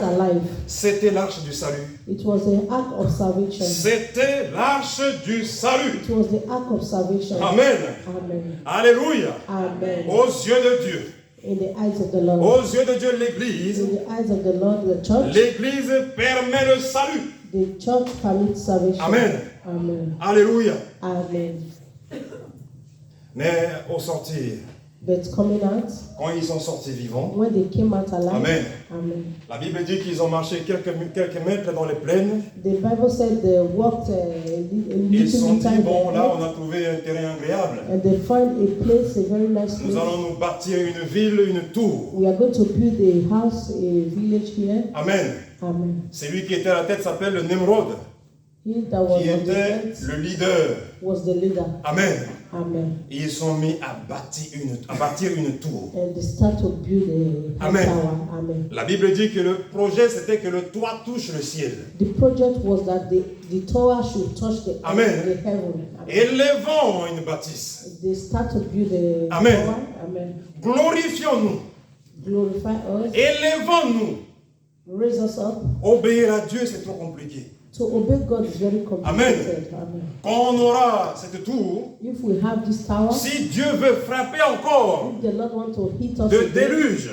alive. C'était l'arche du salut. It was the ark of salvation. C'était l'arche du salut. It was the ark of salvation. Amen. Amen. Alléluia. Amen. Aux yeux de Dieu. In the eyes of the Lord. Aux yeux de Dieu, l'Église. In the eyes of the Lord, the church. L'Église permet le salut. The church permits salvation. Amen. Amen. Alléluia. Amen. Mais au sortir, But coming out, quand ils sont sortis vivants, when they came out alive, Amen. Amen. La Bible dit qu'ils ont marché quelques mètres dans les plaines. The Bible said they walked a Ils se sont little dit, time bon, là, on a trouvé un terrain agréable. and they find a place, a very nice Nous place. allons nous bâtir une ville, une tour. We are going to build a house, a village here. Amen. Amen. Celui qui était à la tête s'appelle le Nemrod, He that was qui on the était earth le leader. was the leader. Amen. Amen. Et ils sont mis à bâtir une tour. And they start to build a Amen. tower. Amen. La Bible dit que le projet, c'était que le toit touche le ciel. The project was that the tower should touch the, Amen. the heaven. Amen. Et élevons une bâtisse. They start to build a Amen. tower. Amen. Glorifions-nous. Glorify us. Élevons-nous. Raise us up. Obéir à Dieu, c'est trop compliqué. To obey God is very complicated. Amen. Quand on aura cette tour, If we have this tower, si Dieu veut frapper encore if the Lord wants to hit us de again déluge,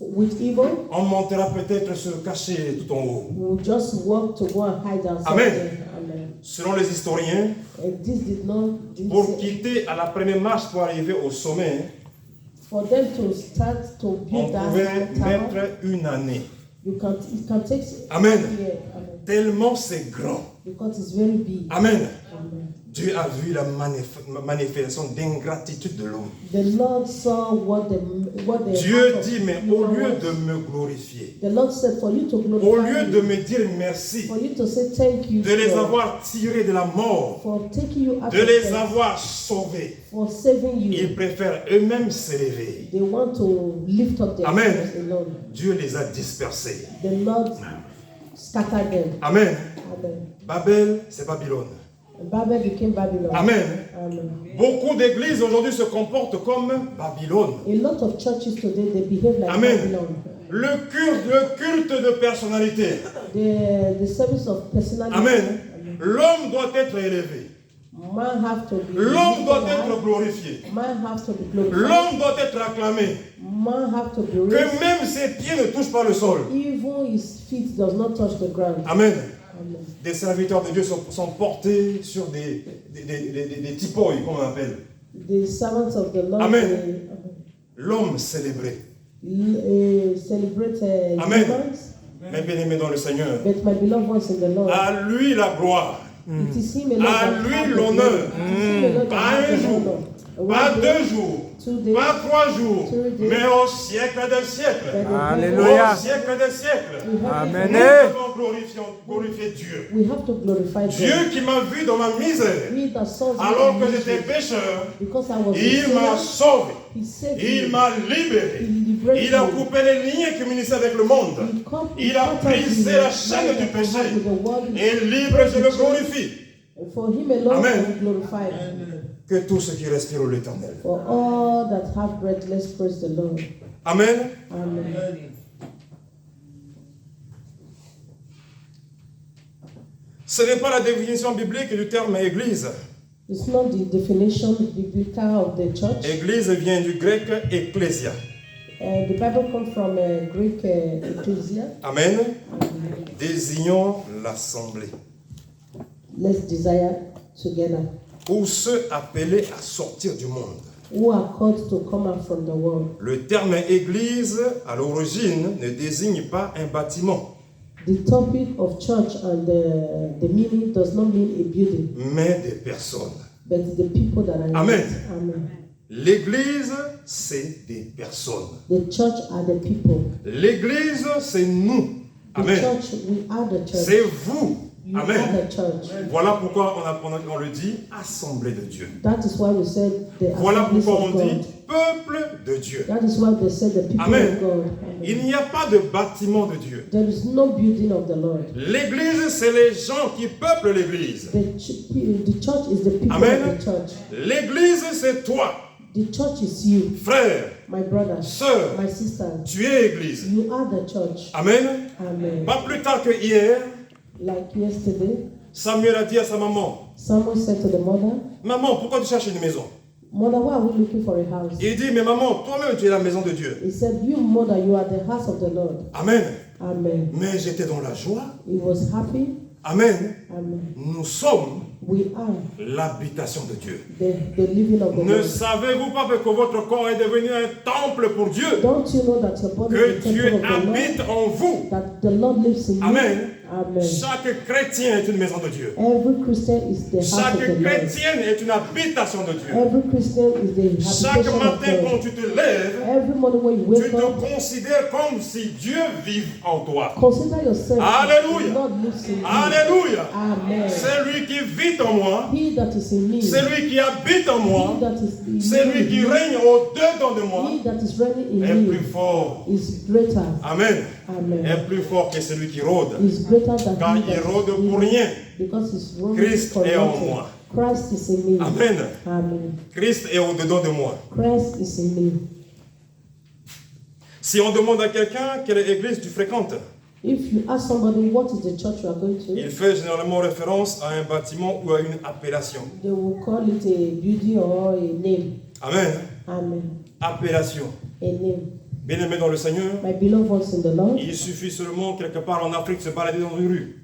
with evil, on montera peut-être se cacher tout en haut. we'll just walk to go and hide ourselves. Amen. there. Amen. Selon les historiens, And this did not. pour quitter à la première marche pour arriver au sommet, For them to start to on build that pouvait tower, mettre une année. it can take Amen. a year. Amen. Tellement c'est grand. Because it's very big. Amen. Amen. Dieu a vu la manifestation d'ingratitude de l'homme. The Lord saw what the Dieu heart of dit, mais human au lieu was. de me glorifier, The Lord said for you to glorify au lieu de me, me dire merci, for you to say thank you de les for, avoir tirés de la mort, for taking you out de of les death, avoir sauvés, for saving you. ils préfèrent eux-mêmes s'élever. They want to lift up their Amen. hands alone. Dieu les a dispersés. The Lord scattered them. Amen. Amen. Babel, c'est Babylone. And Babel became Babylon. Amen. Amen. Beaucoup d'églises aujourd'hui se comportent comme Babylone. A lot of churches today, they behave like Amen. Babylon. Le culte de personnalité. The service of personality. Amen. L'homme doit être élevé. Man have to be L'homme doit lifted être high. glorifié. Man have to be glorified. L'homme doit être acclamé. Man have to be Que raised. même ses pieds ne touchent pas le sol. Even his feet does not touch the ground. Amen. Amen. Des serviteurs de Dieu sont portés sur des tipoïs, comme on appelle. The servants of the Lord Amen. L'homme célébré. Celebrate Amen. humans, Mes bien-aimés dans le Seigneur. but my beloved ones in the Lord. À lui la gloire. It is him alone À that lui has the l'honneur. glory. It is him alone that Pas has un the jour, honor. pas One day, 2 jours, 2 days, pas 3 jours, 3 days, mais au siècle des siècles. but Alléluia. Au siècle des siècles. we have Amen. Nous devons glorifier Dieu. we have to glorify Dieu God. qui m'a vu dans ma misère, He that saw me alors in que misery, j'étais pécheur, because I was a il m'a sinner, sauvé. he saved Il me. m'a libéré. He liberated Il a me. coupé les liens qui m'unissaient avec le monde. Il a brisé la chaîne du péché. Et libre, je le glorifie. For him alone Amen. I will glorify. Que tous ceux qui respirent l'Éternel. For all that have breath, let's praise the Lord. Amen. Amen. Ce n'est pas la définition biblique du terme église. It's not the definition biblical of the church. Église vient du grec ecclésia. The Bible comes from Greek ecclesia. Amen. Désignons l'assemblée. Let's desire together. Ou ceux appelés à sortir du monde. Who are called to come out from the world. Le terme église, à l'origine, ne désigne pas un bâtiment, The topic of church and the meaning does not mean a building, mais des personnes. but the people that are in Amen. it. Amen. L'église, c'est des personnes. The church are the people. L'église, c'est nous. The Amen. church, we are the church. C'est vous. You Amen. are the church. Voilà pourquoi on le dit assemblée de Dieu. That is why we said the Voilà assemblies pourquoi of on dit God. peuple de Dieu. That is why they said the people Amen. of God. Il Amen. n'y a pas de bâtiment de Dieu. There is no building of the Lord. L'église, c'est les gens qui peuplent l'église. The church is the people Amen. of the church. L'église, c'est toi. The church is you, Frère, my brother, sœur, my sister. tu es Église. You are the church. Amen. Amen. Pas plus tard que hier, Like yesterday, Samuel a dit à sa maman, someone said to the mother, maman, pourquoi tu cherches une maison? Mother, why are we looking for a house? Il dit, mais maman, toi-même tu es la maison de Dieu. He said, you mother, you are the house of the Lord. Amen. Amen. Mais j'étais dans la joie. He was happy. Amen. Amen. Nous sommes We are l'habitation de Dieu. the living of the Ne Lord. savez-vous pas que votre corps est devenu un temple pour Dieu? Don't you know that your body Que is the Dieu temple of the Lord? habite en vous. That the Lord lives in Amen. you. Amen. Chaque chrétien est une maison de Dieu. Every Christian is the house of Chaque the Lord. chrétienne est une habitation de Dieu. Every Christian is the Chaque habitation of matin quand God. tu te lèves, Every morning when you tu wake te up, considères comme si Dieu vit en toi. consider yourself Alléluia. as the Lord lives in you. Alléluia. Amen. C'est lui qui vit en moi. He that is in me, C'est lui qui habite en moi. he that is in C'est lui qui me, règne au-dedans de moi. he that is reigning Est in plus me fort. is greater. Amen. Amen. Est plus fort que celui qui rôde. Is greater than Car he il that rôde is in pour me, rien. because he's running Christ for est en nothing. moi. Christ is in me. Amen. Amen. Christ est au-dedans de moi. Christ is in me. Si on demande à quelqu'un quelle église tu fréquentes, If you ask somebody what is the church you are going to, il fait généralement référence à un bâtiment ou à une appellation. they will call it a building or a name. Amen. Amen. Appellation. A name. Bien-aimé dans le Seigneur, My beloved ones in the Lord, il suffit seulement quelque part en Afrique de se balader dans une rue.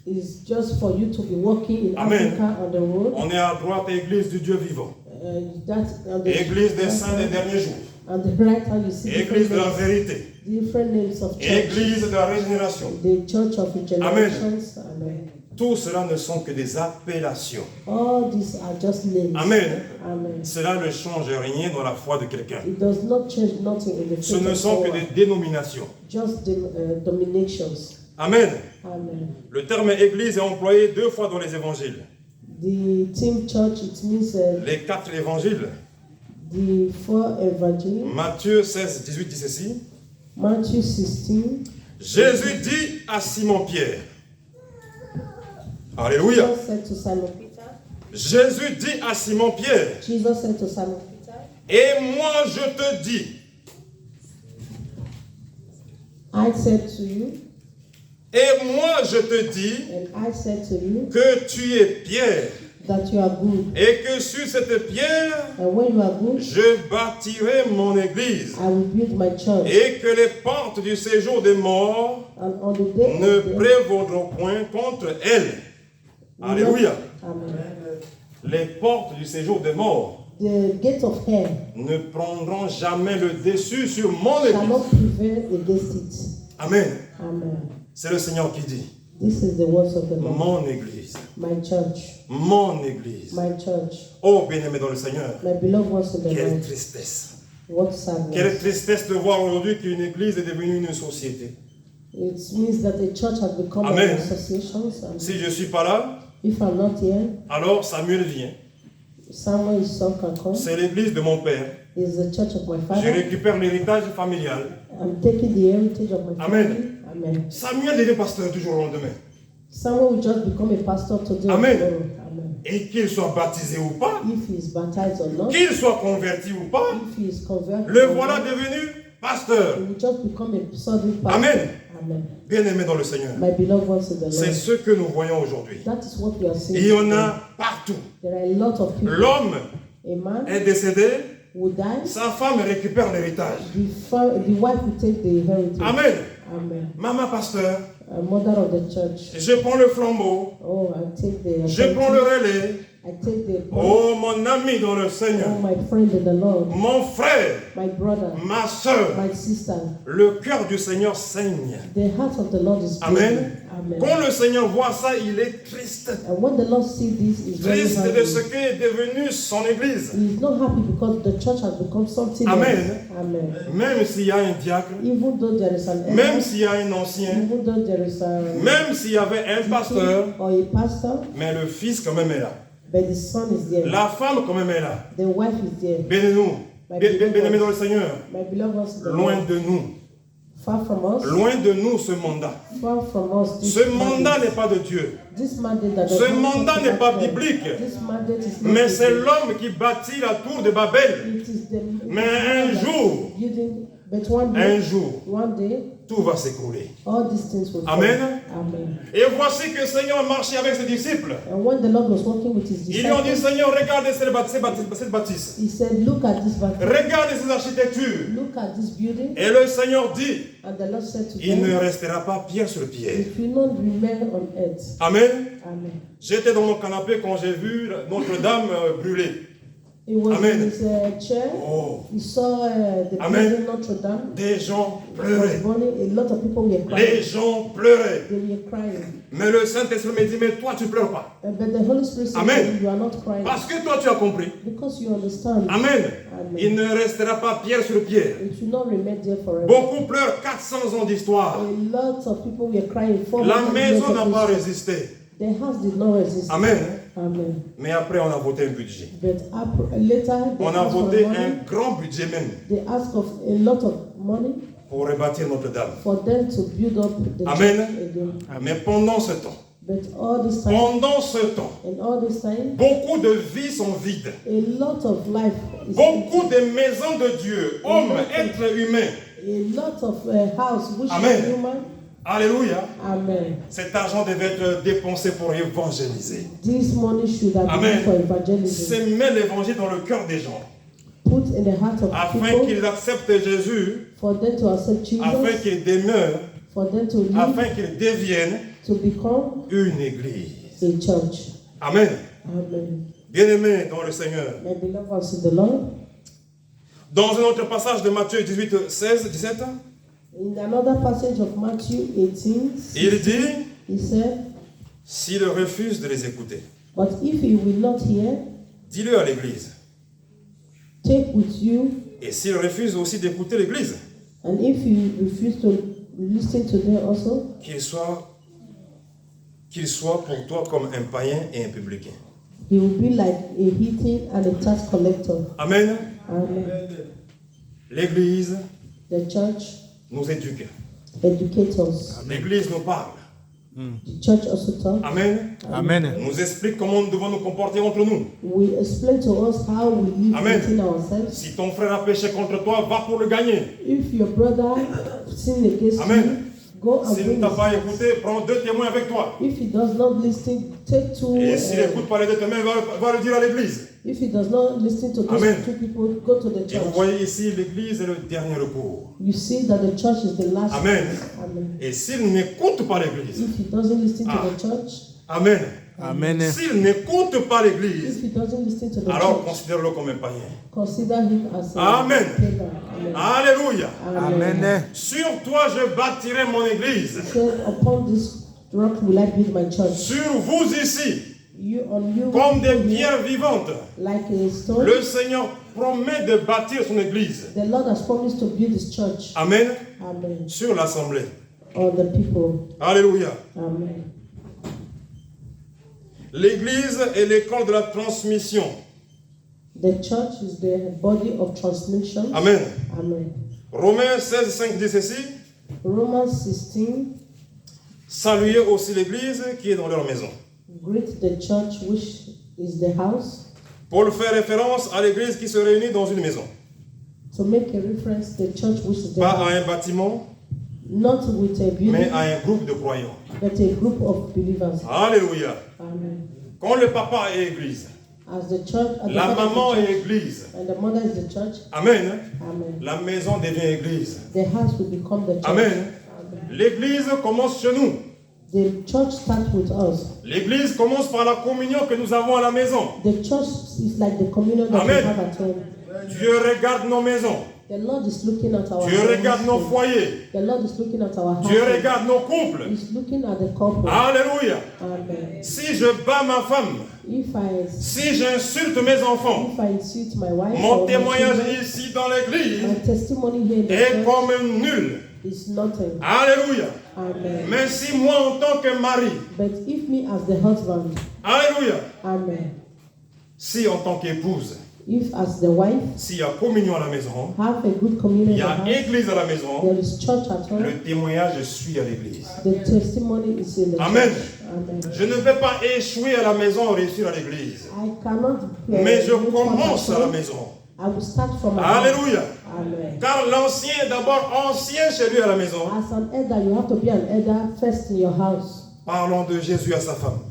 it's just for you to be walking in Amen. Africa on the road. On est à droite, église du Dieu vivant. That on the Église des saints des derniers jours. on the right hand you see Église de la names, vérité. different names of church. Église de la régénération. The church of regenerations. Amen. Tout cela ne sont que des appellations. All these are just names. Amen. Amen. Cela ne change rien dans la foi de quelqu'un. It does not change nothing in the Ce faith ne of sont que someone. des dénominations. Just the dominations. Amen. Amen. Le terme église est employé 2 fois dans les évangiles. The team church, it means Les 4 évangiles. the four evangelists. Matthieu 16, 18 dit ceci. Matthew 16. Jésus dit à Simon-Pierre. Alléluia. Jesus said to Simon Peter. Jésus dit à Simon-Pierre. Jesus said to Simon Peter. Et moi je te dis. I said to you, Et moi je te dis and I said to you, que tu es Pierre. that you are good. Et que sur cette pierre, And when you are good, je bâtirai mon église. I will build my church. Et que les portes du séjour des morts And on the day ne of death, prévaudront point contre elle. Alléluia. Amen. Les portes du séjour des morts The gate of hell ne prendront jamais le dessus sur mon shall église. not prevail against it. Amen. Amen. C'est le Seigneur qui dit. This is the words of the Lord. Mon église. My church. Mon église. My church. Oh, bien-aimé dans le Seigneur. My beloved ones in the Quelle Lord. tristesse. What sadness. Quelle tristesse de voir aujourd'hui qu'une église est devenue une société. It means that the church has become Amen. an association. Si je ne suis pas là, If I'm not here, alors Samuel vient. someone is some can come. C'est l'église de mon père. It's the church of my Je father. récupère l'héritage familial. I'm taking the heritage of my Amen. family. Amen. Samuel devient pasteur toujours au lendemain. Someone will just become a pastor today. or Amen. tomorrow. Amen. Et qu'il soit baptisé ou pas, If he is baptized or not, qu'il soit converti ou pas, if he is converted, le or voilà not, devenu pasteur. he will just become a sudden pastor. Amen. Amen. Bien-aimé dans le Seigneur. My beloved ones in the C'est Lord. ce que nous voyons aujourd'hui. That is what we are seeing. Il y en today. a partout. There are a lot of people. L'homme A man est décédé, will die. sa femme récupère l'héritage. The wife will take the heritage. Amen. Amen. Maman pasteur, A mother of the church. je prends le flambeau, Oh, I take the je prends le relais. I take the Oh mon ami dans le Seigneur, oh, my friend in the Lord, mon frère, my brother, ma soeur, my sister. le cœur du Seigneur saigne. The heart of the Lord is Amen. broken. Amen. Quand le Seigneur voit ça, il est triste. And when the Lord sees this, is very Triste happy. de ce qu'est devenu son église. He is not happy because the church has become something Amen. else. Amen. Même s'il y a un diacre, Even though there is an même elder, s'il y a un ancien, even though there is a même s'il y avait un pasteur, or a pastor, mais le fils quand même est là. but the son is there. La femme quand même est là. The wife is there. Bénis-nous. Bien-aimés dans le Seigneur. My beloved ones, in the Loin Lord, de nous. far from us. Loin de nous ce mandat. Far from us. Ce mandat n'est pas de Dieu. This mandate that Ce mandat n'est pas God. biblique. This mandate is not Mais c'est biblical. l'homme qui bâtit la tour de Babel. It is the Mais un jour, building, but one day, tout va s'écrouler. all these things will Amen. fall. Amen. Et voici que le Seigneur marchait avec ses disciples. And when the Lord was working with his Ils lui ont dit, disciples, Seigneur, regardez cette bâtisse. he said, look at this building. Regardez ces architectures. Look at this building. Et le Seigneur dit, And the Lord said to il ne them, restera pas pierre sur pierre. it will not remain on earth. Amen. Amen. J'étais dans mon canapé quand j'ai vu Notre-Dame brûler. He was Amen. in his chair. Oh, He saw the Amen. building Notre Dame. des gens It was pleuraient. burning. A lot of people were Les crying. gens pleuraient. They were crying. Mais le Saint-Esprit me dit, mais toi tu pleures pas. But the Holy Spirit said, Amen. you are not crying. Parce que toi tu as compris. Because you understand. Amen. Amen. Il ne restera pas pierre sur pierre. It will not remain there forever. Beaucoup pleurent 400 ans d'histoire. A lot of people were crying for La maison n'a pas résisté. The house did not resist. Amen. Amen. Mais après, on a voté un budget. But later, they On a asked for voté money. un grand budget même They asked of a lot of money pour rebâtir Notre-Dame. for them to build up the Amen. church again. Mais pendant ce temps, But all this time, and all this time, beaucoup de vies sont vides. a lot of life is Beaucoup de maisons de Dieu, hommes, êtres humains. a lot of house which Amen. is human. Alléluia. Amen. Cet argent devait être dépensé pour évangéliser. This money should have Amen. been for evangelism. S'aimer l'évangile dans le cœur des gens. Put in the heart of Afin people qu'ils acceptent Jésus, for them to accept Jesus, afin qu'ils demeurent, for them to live, afin qu'ils deviennent to become une église. a church. Amen. Amen. Bien-aimés dans le Seigneur. My beloved ones in the Lord. Dans un autre passage de Matthieu 18, 16, 17, In another passage of Matthew 18, il dit, he said, s'il refuse de les écouter, but if he will not hear, dis-le à l'église. take with you, Et s'il refuse aussi d'écouter l'église, and if you refuse to listen to them also, qu'il soit pour toi comme un païen et un publicain. he will be like a heathen and a tax collector. Amen. Amen. L'église The church nous éduque. educates us. L'église nous parle. The church also talks. Amen. Amen. Nous explique comment nous devons nous comporter entre nous. We explain to us how we live Amen. within ourselves. Si ton frère a péché contre toi, va pour le gagner. If your brother sin against Amen. you, go and S'il ne bring t'a his- pas écouté, prends 2 témoins avec toi. If he does not listen, take two. Et s'il n'écoute pas les 2 témoins, va le dire à l'église. If he does not listen to those Amen. two people, go to the Et vous church. voyez ici, l'église est le dernier recours. You see that the church is the last. Amen. Amen. Et s'il n'écoute pas l'église, If he doesn't listen Ah. to the church, Amen. Amen. S'il n'écoute pas l'église, if he doesn't listen to the alors church, considère-le comme un païen. consider him as a Amen. pagan. Amen. Alléluia. Amen. Sur toi, je bâtirai mon église. He said, upon this rock will I build my church. Sur vous ici, You on you comme des pierres vivantes, like a stone. le Seigneur promet de bâtir son église. The Lord has promised to build his church. Amen. Amen. Sur l'assemblée. On the people. Alléluia. Amen. L'église est l'école de la transmission. The church is the body of transmission. Amen. Amen. Romains 16, 5 dit ceci. Romans 16. Saluez aussi l'église qui est dans leur maison. Greet the church which is the house. Paul fait référence à l'église qui se réunit dans une maison. To make a reference, the church which is the Pas house. à un bâtiment, Not with a building, mais à un groupe de croyants. but a group of believers. Alléluia. Amen. Quand le papa est église, As the church, as the la father maman is the est church, église. and the mother is the church. Amen. Amen. La maison devient église. The house will become the church. Amen. Amen. L'église commence chez nous. The church starts with us. L'église commence par la communion que nous avons à la maison. The church is like the communion that Amen. we have at home. Dieu regarde nos maisons. The Lord is looking at our Dieu regarde nos household. foyers. The Lord is looking at our house. Dieu regarde nos couples. He's looking at the couple. Alléluia. Amen. Si je bats ma femme, si j'insulte mes enfants, if I insult my wife, mon or my témoignage children, ici dans l'église my testimony here in the est church comme nul. is nothing. Alléluia. Amen. Mais si moi en tant que mari, But if me as the husband, alléluia, amen. si en tant qu'épouse, If as the wife s'il y a communion à la maison, have a good communion il y in a the house, église à la maison, there is church at home, le témoignage suit à l'église. the testimony is in the Amen. church. Amen. Je ne vais pas échouer à la maison ou réussir à l'église. I cannot Mais je look for commence à la myself. maison. I will start from my house. Alléluia. Amen. Car l'ancien est d'abord ancien chez lui à la maison. As an elder, you have to be an elder first in your house. Parlons de Jésus à sa femme.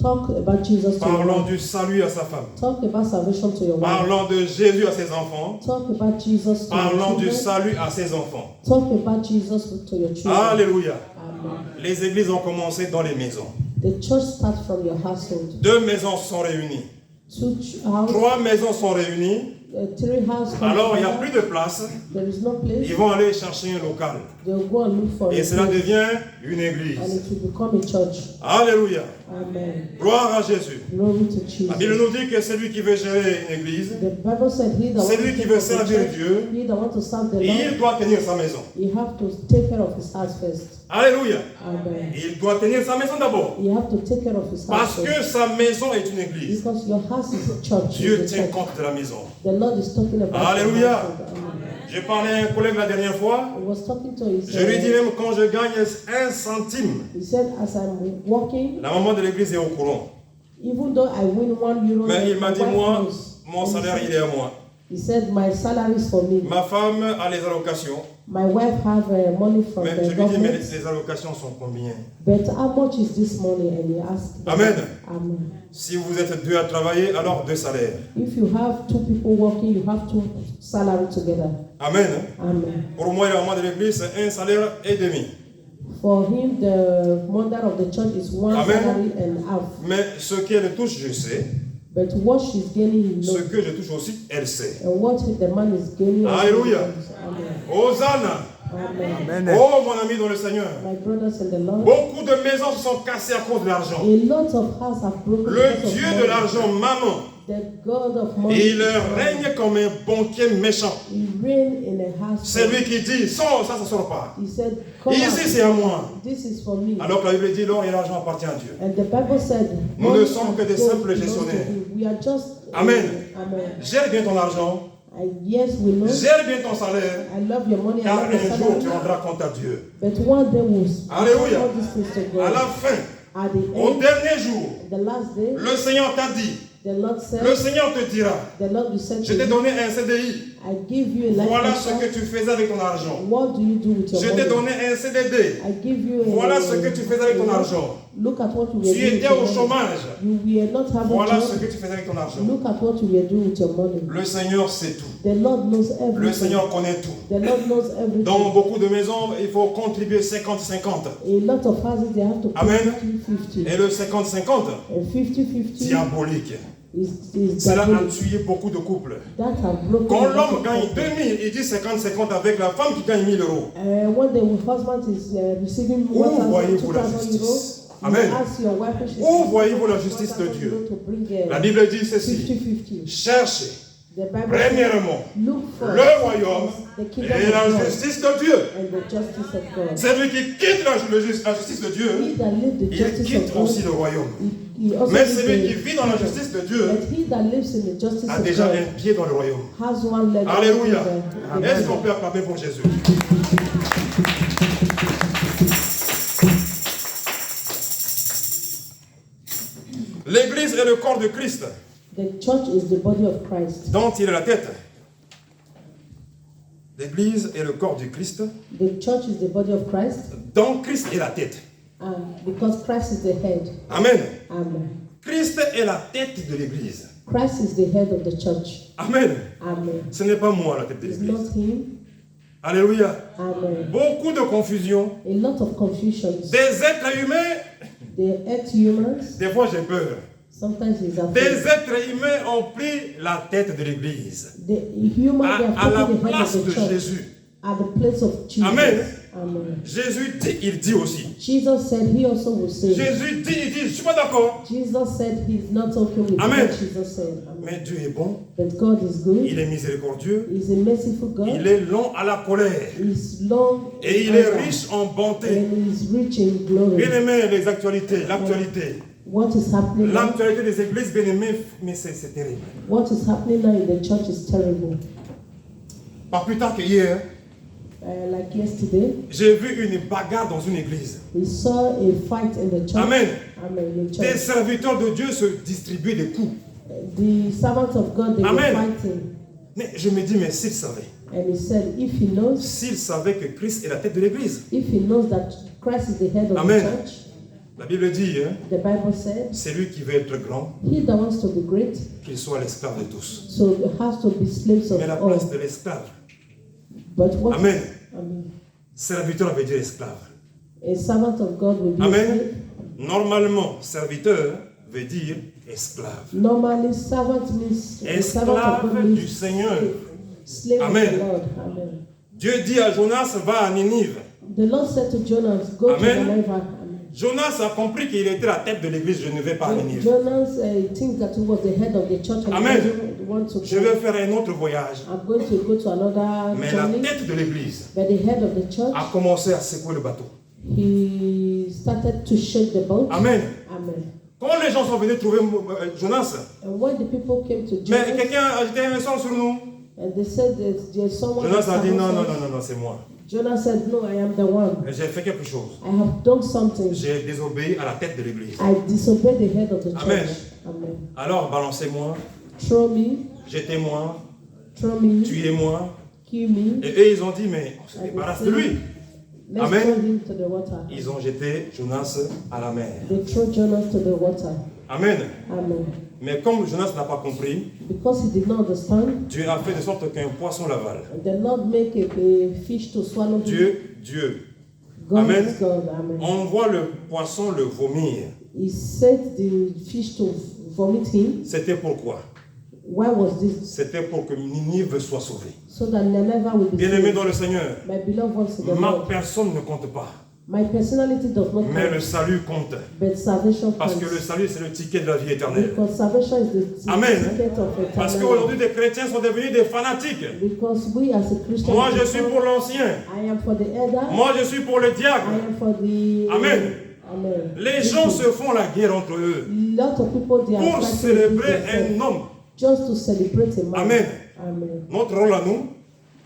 Talk about Jesus to your Parlons wife. du salut à sa femme. Talk about salvation to your wife. Parlons de Jésus à ses enfants. Talk about Jesus to your Parlons du children. salut à ses enfants. Talk about Jesus to your children. Alléluia. Amen. Les églises ont commencé dans les maisons. The church starts from your household. 2 maisons sont réunies. 3 maisons sont réunies. 3 houses. Alors il n'y a plus de place. There is no place. Ils vont aller chercher un local. They'll go and look for Et a cela place, devient une and église. it will become a church. Alléluia. Amen. Gloire à Jésus. Glory to Jesus. La Bible nous dit que celui qui veut gérer une église, The Bible said he that wants celui to qui take veut care of the servir church, Dieu, he that wants to serve the Lord, il doit tenir sa maison. you have to take care of his house first. Alléluia. Amen. Il doit tenir sa maison d'abord. You have to take care of his house Parce first. que sa maison est une église. Because your house is a church. Dieu It's a tient church. compte de la maison. The Lord is talking about Alléluia. your household. Amen. J'ai parlé à un collègue la dernière fois. I was talking to his Je lui dis même quand je gagne 1 centime, he said, as I'm walking, la maman de l'église est au courant. even though I win €1, Mais il m'a dit, my wife moi, knows. mon And he salaire said- il est à moi. He said, my salary is for me. Ma femme a les allocations. My wife have money from Mais the je lui dis, mais government. les allocations sont combien? But how much is this money? And he asked. Amen. Amen. Si vous êtes 2 à travailler, alors 2 salaires. If you have 2 people working, you have 2 salary together. Amen. Amen. Pour moi, la maman de l'église, c'est 1 salaire et demi. For him, the mother of the church is 1 Amen. salary and half. Mais ce qu'elle touche, je sais. But what she's gaining, he Ce knows. que je touche aussi, elle sait. And what the man is gaining. Alléluia. Amen. Hosanna. Amen. Oh, mon ami dans le Seigneur. My brothers in the Lord, Beaucoup de maisons se sont cassées à cause de l'argent. a lot of houses have broken Le because of Dieu money. de l'argent, maman, The God of money. il règne comme un banquier méchant. He reigned in a house. C'est lui qui dit, sors, ça ne sort pas. He said, come Ici, out. c'est à moi. This is for me. Alors que la Bible dit, l'or et l'argent appartiennent à Dieu. And the Bible said, Nous ne money sommes and que des gold simples belongs to gestionnaires. him. We are just. Amen. Amen. Gère bien ton argent. Yes, we know. Gère bien ton salaire. I love your money. I Car love your un jour, tu salary. rendras compte à Dieu. But one day we'll Alléluia. all these things to À God. la fin, At the au end, dernier jour, the last day, le Seigneur t'a dit, the Lord said, le Seigneur te dira, the Lord will say je to t'ai you, donné un CDI. I give you a life Voilà ce que contract. tu faisais avec ton argent. What do you do with your Je t'ai money? donné un CDD. I give you a Voilà ce que tu faisais avec ton argent. Look at what you were Tu doing with étais your au money. chômage. You were not having Voilà job. ce que tu faisais avec ton argent. Look at what you were doing with your money. Le Seigneur sait tout. The Lord knows Le everything. Seigneur connaît tout. The Lord knows everything. Dans beaucoup de maisons, il faut contribuer 50-50. A lot of houses they have to pay Amen. 50-50. Et le 50-50, And 50-50 diabolique. is Cela a diabolic. tué beaucoup de couples. That have broken. Quand a lot l'homme of gagne couples. 2000, il dit 50-50 avec la femme qui gagne 1000 euros. When the husband is receiving Où 1,000, voyez-vous la 2,000 euros, justice? you Amen. ask your wife if she's Où voyez-vous la justice de 1,000 Dieu? euros to bring, La Bible dit ceci. 50-50. Cherchez The Bible premièrement says, look for le royaume the kingdom et of la God justice de Dieu. and the justice of God. Celui qui quitte la justice de Dieu, He that lives the il justice quitte of God, aussi le royaume. he also Mais lives celui qui the vit dans la kingdom. justice de Dieu But he that lives in the justice a of déjà God un pied dans le royaume. has one leg. Alléluia. in the Est-ce qu'on kingdom. peut acclamer pour Jésus? L'Église est le corps de Christ, The church is the body of Christ. dont il est la tête. L'Église est le corps du Christ, The church is the body of Christ, dont Christ est la tête. because Christ is the head. Amen. Amen. Christ est la tête de l'Église. Christ is the head of the church. Amen. Amen. Ce n'est pas moi la tête de It's l'Église. not him. Alléluia. Amen. Beaucoup de confusion. A lot of confusions. Des êtres humains, The ex-humans, des fois j'ai peur. sometimes he's Des afraid. êtres humains ont pris la tête de l'Église The human, they à la have taken the head place of de the church Jésus. at the place of Jesus. Amen. Amen. Jésus dit, il dit aussi. Jesus said, he also will say. Jésus dit, il dit, je suis pas d'accord. Jesus said he's not okay with Amen. what Jesus said. Amen. Mais Dieu est bon, But God is good. il est miséricordieux, He's a merciful God. il est long à la colère He's long et il in est anger, riche en bonté. and he's rich in glory. Bien aimé, les actualités, l'actualité. What is happening now? L'actualité des églises, bien aimées, mais c'est terrible. What is happening now in the church is terrible. Pas plus tard qu'hier, Like yesterday, j'ai vu une bagarre dans une église. we saw a fight in the church. Amen. Amen. In Des church. serviteurs de Dieu se distribuaient des coups. The servants of God, they Amen. were fighting. Mais je me dis, mais s'ils savaient, And he said, if he knows que Christ est la tête de l'église. if he knows that Christ is the head of Amen. the church, La Bible dit, hein, the Bible said, c'est lui qui veut être grand, he that wants to be great, qu'il soit l'esclave de tous. so has to be slaves of Mais la all. place de l'esclave, But what Amen. Amen. Serviteur veut dire esclave. A servant of God will be a Amen. slave. Normalement, serviteur veut dire esclave. Normally, servant means a servant of God Esclave du means Seigneur. slave Amen. of the Lord. Amen. Dieu dit à Jonas, va à Ninive. The Lord said to Jonas, go Amen. to Nineveh. Amen. Jonas a compris qu'il était la tête de l'église, je ne vais pas à Ninive. Jonas thinks that he was the head of the church and Amen. he doesn't want to Je go. vais faire un autre voyage. I'm going to go to another Mais la journey. tête de l'église But the head of the church, a commencé à secouer le bateau. he started to shake the boat. Amen. Amen. Quand les gens sont venus trouver Jonas, And when the people came to mais Jonas, quelqu'un a jeté un sort sur nous. and they said that there's someone. Jonas a dit else. non, non, non, non, non, c'est moi. Jonas said, no, I am the one. J'ai fait quelque chose. I have done something. J'ai désobéi à la tête de l'église. I disobeyed the head of the church. Amen. Amen. Alors balancez-moi, Throw me, jetez-moi, throw me, tuez-moi. kill me. Et eux, ils ont dit, mais on se débarrasse de lui. Let's Amen. throw him to the water. Ils ont jeté Jonas à la mer. They throw Jonas to the water. Amen. Amen. Mais comme Jonas n'a pas compris, Because he did not understand, Dieu a fait de sorte qu'un poisson l'avale. the Lord make a fish to swallow him. Dieu. God Amen. is God. Amen. On voit le poisson le vomir. He set the fish to vomit him. C'était pourquoi? Why was this? C'était pour que Ninive soit sauvée. So that Nineveh will be Bien-aimé saved. dans le Seigneur, My beloved ones in the ma Lord. personne ne compte pas. My personality does not Mais le count, salut compte. but salvation Parce que le counts. salut, c'est le ticket de la vie éternelle. Because salvation is the Amen. ticket of eternal Parce life. qu'aujourd'hui, des chrétiens sont devenus des fanatiques. Because we as a Christian Moi, je people, suis pour l'ancien. I am for the elder. Moi, je suis pour le I diacre. am for the Amen. Amen. Les gens se font la guerre entre eux Lot of people they are pour fighting célébrer against themselves un homme. just to celebrate a man. Amen. Amen. Notre rôle à nous,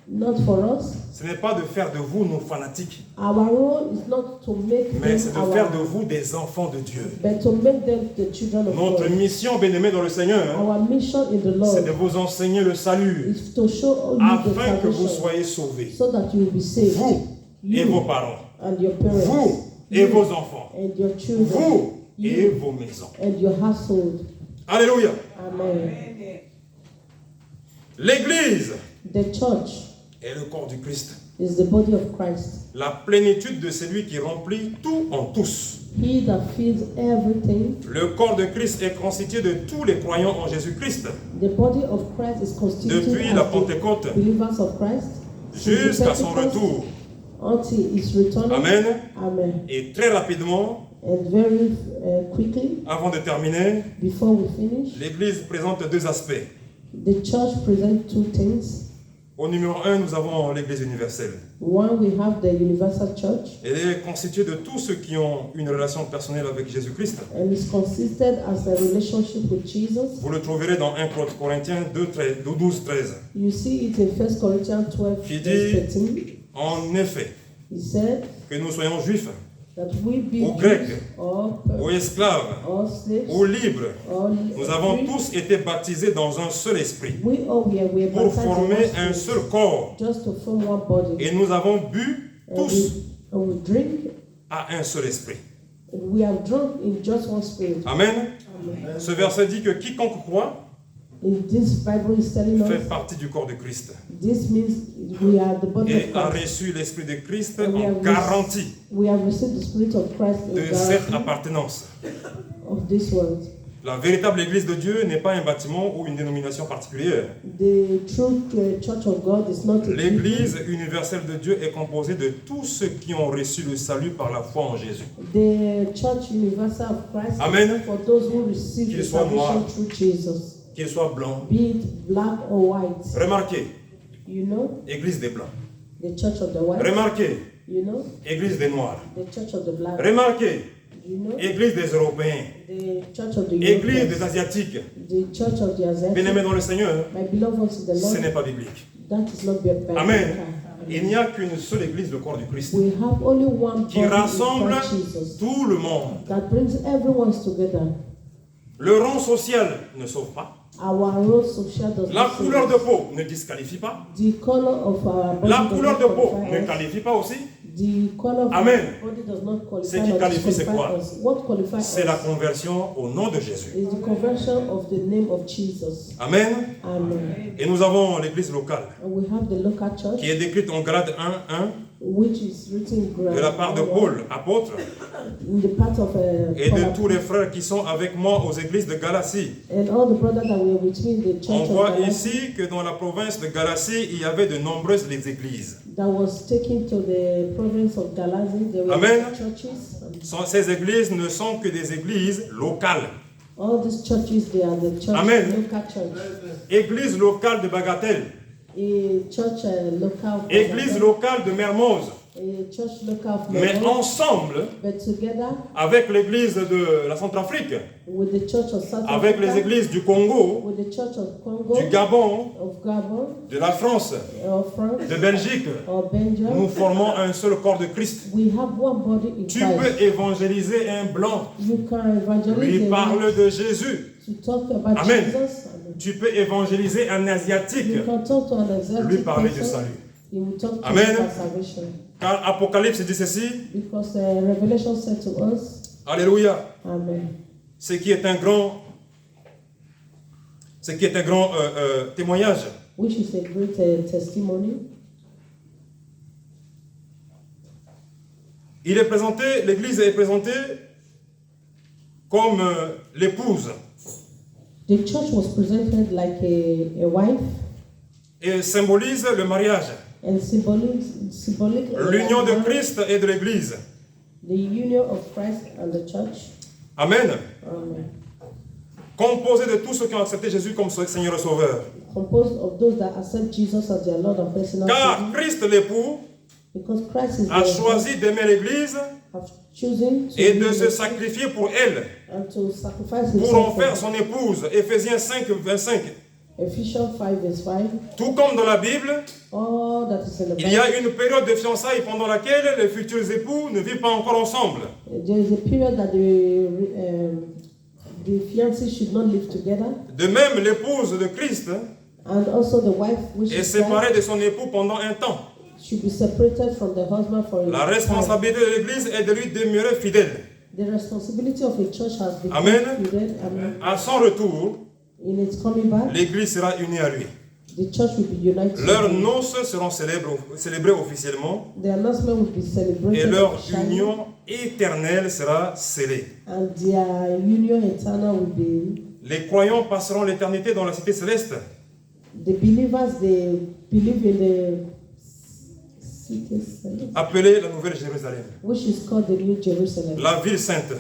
Not for us. ce n'est pas de faire de vous nos fanatiques, Our role is not to make mais them c'est de faire de vous des enfants de Dieu. but to make them the children of Notre God. mission, bien-aimés dans le Seigneur, Our mission in the c'est de Lord vous enseigner le salut is to show you the afin que vous salvation soyez sauvés. so that you will be saved. Vous et You vos parents. and your parents. Vous et vos enfants. And your children. Vous et You vos maisons. and your household. Alléluia. Amen. L'Église The church est le corps du Christ. is the body of Christ. La plénitude de celui qui remplit tout en tous. He that fills everything. Le corps de Christ est constitué de tous les croyants en Jésus-Christ, The body of Christ is constituted depuis la as Pentecôte the believers of Christ jusqu'à son Pentecost retour. until his return. Amen. Amen. Et très rapidement, And very quickly, avant de terminer, before we finish, l'Église présente deux aspects. the church presents two things. Au numéro 1, nous avons l'Église universelle. One, we have the universal church, Elle est constituée de tous ceux qui ont une relation personnelle avec Jésus-Christ. and it's consisted as a relationship with Jesus. Vous le trouverez dans 1 Corinthiens 12-13. You see it in 1 Corinthians 12, Qui verse dit, 13. en effet, He said que nous soyons juifs, that we be ou grecs, Jews or ou esclaves, or slaves ou libres, or nous avons free. tous été baptisés dans un seul esprit We all we are pour baptized in former one un spirit, seul corps. just to form one body. Et nous avons bu And tous we drink. à un seul esprit. We have drunk in just one spirit. Amen. Amen. Ce verset dit que quiconque croit In this Bible is telling fait us partie du corps de Christ this means we are the body et a of Christ. reçu l'esprit de Christ And we en have garantie We have received the spirit of Christ in de cette guarantee appartenance. of this world. La véritable Église de Dieu n'est pas un bâtiment ou une dénomination particulière. The true church of God is not a L'Église universelle de Dieu est composée de tous ceux qui ont reçu le salut par la foi en Jésus. The church universal of Christ Amen. is for those who receive Qu'il the soit salvation noir. through Jesus, Qu'il soit blanc. be it black or white. Remarquez, You know, Église des blancs. the church of the white. Remarquez, You know, Église des noirs. the church of the black. Remarquez, You know, Église des Européens, the church of the Église Europeans, des Asiatiques, the church of the bien-aimés Asiatics, dans le Seigneur, my beloved ones in the ce Lord, n'est pas biblique. that is not biblical. Amen. Il n'y a qu'une seule Église, le corps du Christ, We have only one qui body rassemble in Christ Jesus tout le monde. that brings everyone together. Le rang social ne sauve pas. Our role social does La not couleur de save us. peau ne disqualifie pas. The color of our body La does couleur not de peau qualify ne us. qualifie pas aussi. The color of Amen. our body does not qualify Ce qui us, qualifie, c'est qualify quoi? us. What qualifies C'est us la conversion au nom de Jésus. is the conversion of the name of Jesus. Amen. Amen. Et nous avons l'église locale And we have the local church, qui est décrite en Galates 1:1 which is written de la part de Paul, apôtre, in the part of et Paul, de tous les frères qui sont avec moi aux églises de Galatie. and all the brothers that were with me in the On church voit of Galatia ici que dans la province de Galatie, il y avait de nombreuses églises. that was taken to the province of Galatia. There were Amen. churches. Ces églises ne sont que des églises locales. All these churches, they are the church, Amen. local church. Église locale de Bagatelle, A church local. église locale de Mermoz, A church local of mais Lagos, ensemble but together avec l'église de la Centrafrique, with the church of South avec les Africa, églises du Congo, with the church of Congo, du Gabon, of Gabon, de la France, of France, de Belgique. or Belgium. Nous formons un seul corps de Christ. We have one body in Tu Christ. peux évangéliser un blanc, You can evangelize lui the parle right de Jésus. to talk about Amen. Jesus. Amen. Tu peux évangeliser un asiatique, You can talk to an Asiatic lui parler du person. salut. He will talk to Amen. you about salvation. Car Apocalypse dit ceci, Because Revelation said to us, Alléluia, Amen. ce qui est un grand témoignage. Which is a great testimony. L'église est présentée comme l'épouse The church was presented like a wife et symbolise le mariage, and symbolic l'union de Christ et de l'église. the union of Christ and the church. Amen. Amen. Composée de tous ceux qui ont accepté Jésus comme Seigneur et Sauveur. Composed of those that accept Jesus as their Lord and personal Car Savior. Christ l'époux Because Christ is a the choisi d'aimer l'église have chosen to et de be se sacrifier pour elle, and to sacrifice pour en himself faire for son épouse. Éphésiens 5, 25. Ephesians 5 verse 5. Tout comme dans la Bible, All that is in the il y a Bible. une période de fiançailles pendant laquelle les futurs époux ne vivent pas encore ensemble. There is a period that the fiancé should not live together, De même, l'épouse de Christ and also the wife, which est is séparée Christ, de son époux pendant un temps. should be separated from the husband for a La time. responsabilité de l'Église est de lui demeurer fidèle. The responsibility of a church has been Amen. included. Amen. À son retour, In its coming back, l'Église sera unie à lui. the church will be united. Leurs noces seront célébrées officiellement The announcement will be celebrated et leur officially, union éternelle sera scellée. and their union eternal will be. Les croyants passeront l'éternité dans la cité céleste. The believers, they believe in the city, Appelée la Nouvelle Jérusalem, which is called the New Jerusalem, la ville sainte,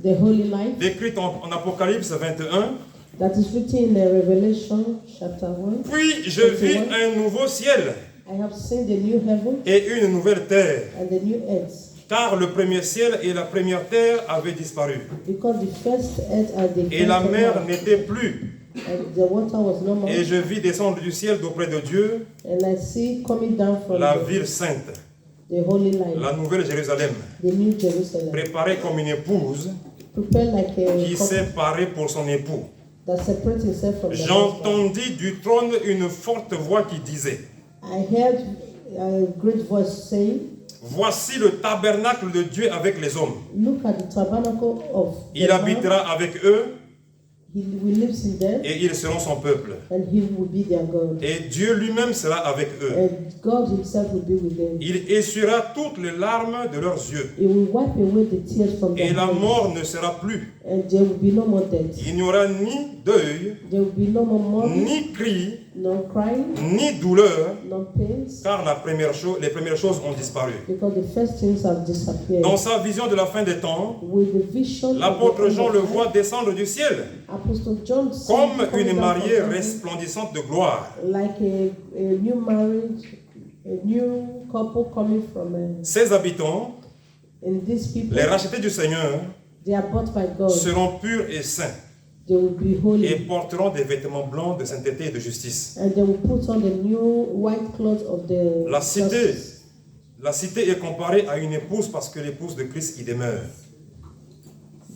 the Holy Life, décrite en Apocalypse 21. that is written in Revelation chapter 1. Puis je vis un nouveau ciel I have seen the new heaven et une nouvelle terre, and the new earth, car le premier ciel et la première terre avaient disparu, because the first earth and the et la first mer heaven n'était plus. and the water was no more. Et je vis descendre du ciel d'auprès de Dieu And I see coming down from la the ville sainte, Holy Life, la Nouvelle Jérusalem, the New Jerusalem, préparée comme une épouse prepared like qui a s'est couple parée pour son époux. that separates himself from the husband. J'entendis du trône une forte voix qui disait: I heard a great voice saying, Voici le tabernacle de Dieu avec les hommes. look at the tabernacle of Il the man. habitera avec eux He will live in them, et ils seront son peuple. and he will be their God. Et Dieu lui-même sera avec eux. And God himself will be with them. Il essuiera toutes les larmes de leurs yeux. He will wipe away the tears from Et their la eyes, mort ne sera plus. and there will be no more death. Il n'y aura ni deuil, There will be no more mourning, ni cri, no crying, ni douleur, no pains, car les premières choses ont disparu. because the first things have disappeared. Dans sa vision de la fin des temps, With the vision of the l'apôtre end Jean of le time, voit descendre du ciel Apostle John saw comme him coming une down mariée from heaven resplendissante de gloire. like a new marriage, a new couple coming from Ses habitants And these people, Les rachetés du Seigneur they are bought by God. seront purs et saints They will be holy. et porteront des vêtements blancs de sainteté et de justice. And they will put on the new white clothes of the La cité, justice. la cité est comparée à une épouse parce que l'épouse de Christ y demeure.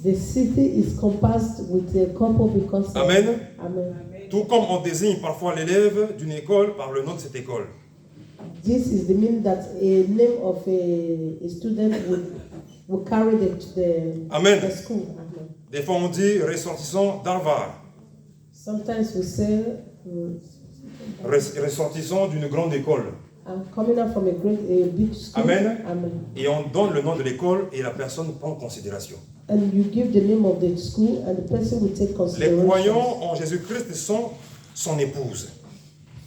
The city is compassed with a couple because Amen. Amen. Tout comme on désigne parfois l'élève d'une école par le nom de cette école. This is the meaning that a name of a student will carry Amen. the school. Amen. Des fois on dit ressortissant d'Harvard, Sometimes we say ressortissant d'une grande école. coming out from a big school. Amen. Amen. Et on donne le nom de l'école et la personne prend en considération. And you give the name of the school and the person will take Les consideration. croyants en Jésus-Christ sont son épouse,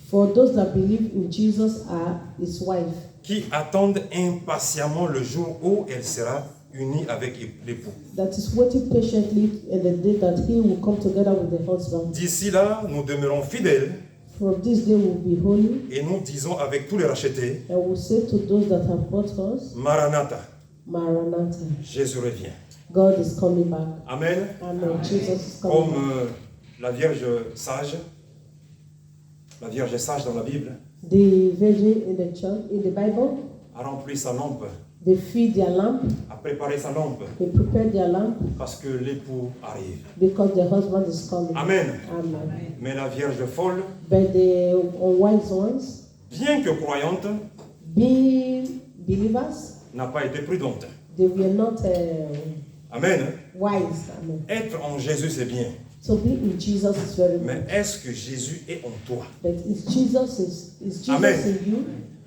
For those that believe in Jesus are his wife, qui attendent impatiemment le jour où elle sera unie avec l'époux. that is waiting patiently in the day that he will come together with the husband. D'ici là, nous demeurons fidèles From this day we'll be holy, et nous disons avec tous les rachetés, and we'll say to those that have bought us, Maranatha, Maranatha, Jésus revient. God is coming back. Amen. Amen. Jesus is coming Comme back. la Vierge sage dans la Bible, The virgin in the church, in the Bible, a rempli sa lampe, they feed their lamp, a préparé sa lampe they prepare their lamp parce que l'époux arrive. because the husband is coming. Amen. Amen. Mais la Vierge folle, But the unwise ones, bien que croyante, being believers, n'a pas été prudente. they were not Amen. wise. Amen. Être en Jésus, c'est bien. So be in Jesus is very good. Mais est-ce que Jésus est en toi? But is Jesus Amen. in you?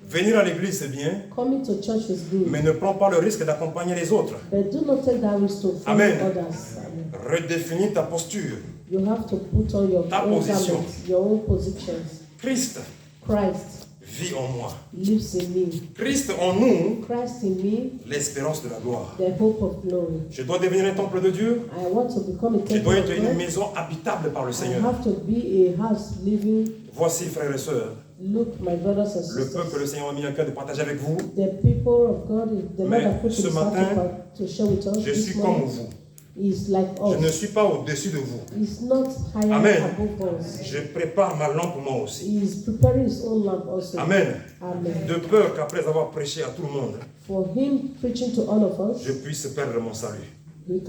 Venir à l'église, c'est bien, Coming to church is good. mais ne prends pas le risque d'accompagner les autres. But do not take that risk to follow Amen. others. Amen. Redéfinis ta posture. You have to put on your Ta own position. garments, your own positions. Christ Christ vit en moi. lives in me. Christ en nous, Christ in me, l'espérance de la gloire. the hope of glory. Je dois devenir un temple de Dieu. I want to become a Je temple dois of être une God. maison habitable par le I Seigneur. have to be a house living. Voici, frères et sœurs, Look, my brothers and le peuple que sisters. le Seigneur a mis à cœur de partager avec vous. The people of God, the Lord Mais has put ce his heart matin, to share with us Je this suis comme morning. vous. He's like Je ne us. suis pas au-dessus de vous. He's not higher Amen. above us. Je prépare ma lampe moi aussi. He's preparing his own lamp also. Amen. Amen. De peur qu'après avoir prêché à tout le monde, For him preaching to all of us, je puisse perdre mon salut. he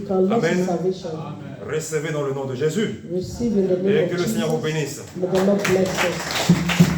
can lose Amen. his salvation. Recevez dans le nom de Jésus. Receive in the name Et of que le Seigneur vous Jesus. bénisse. May the Lord bless us.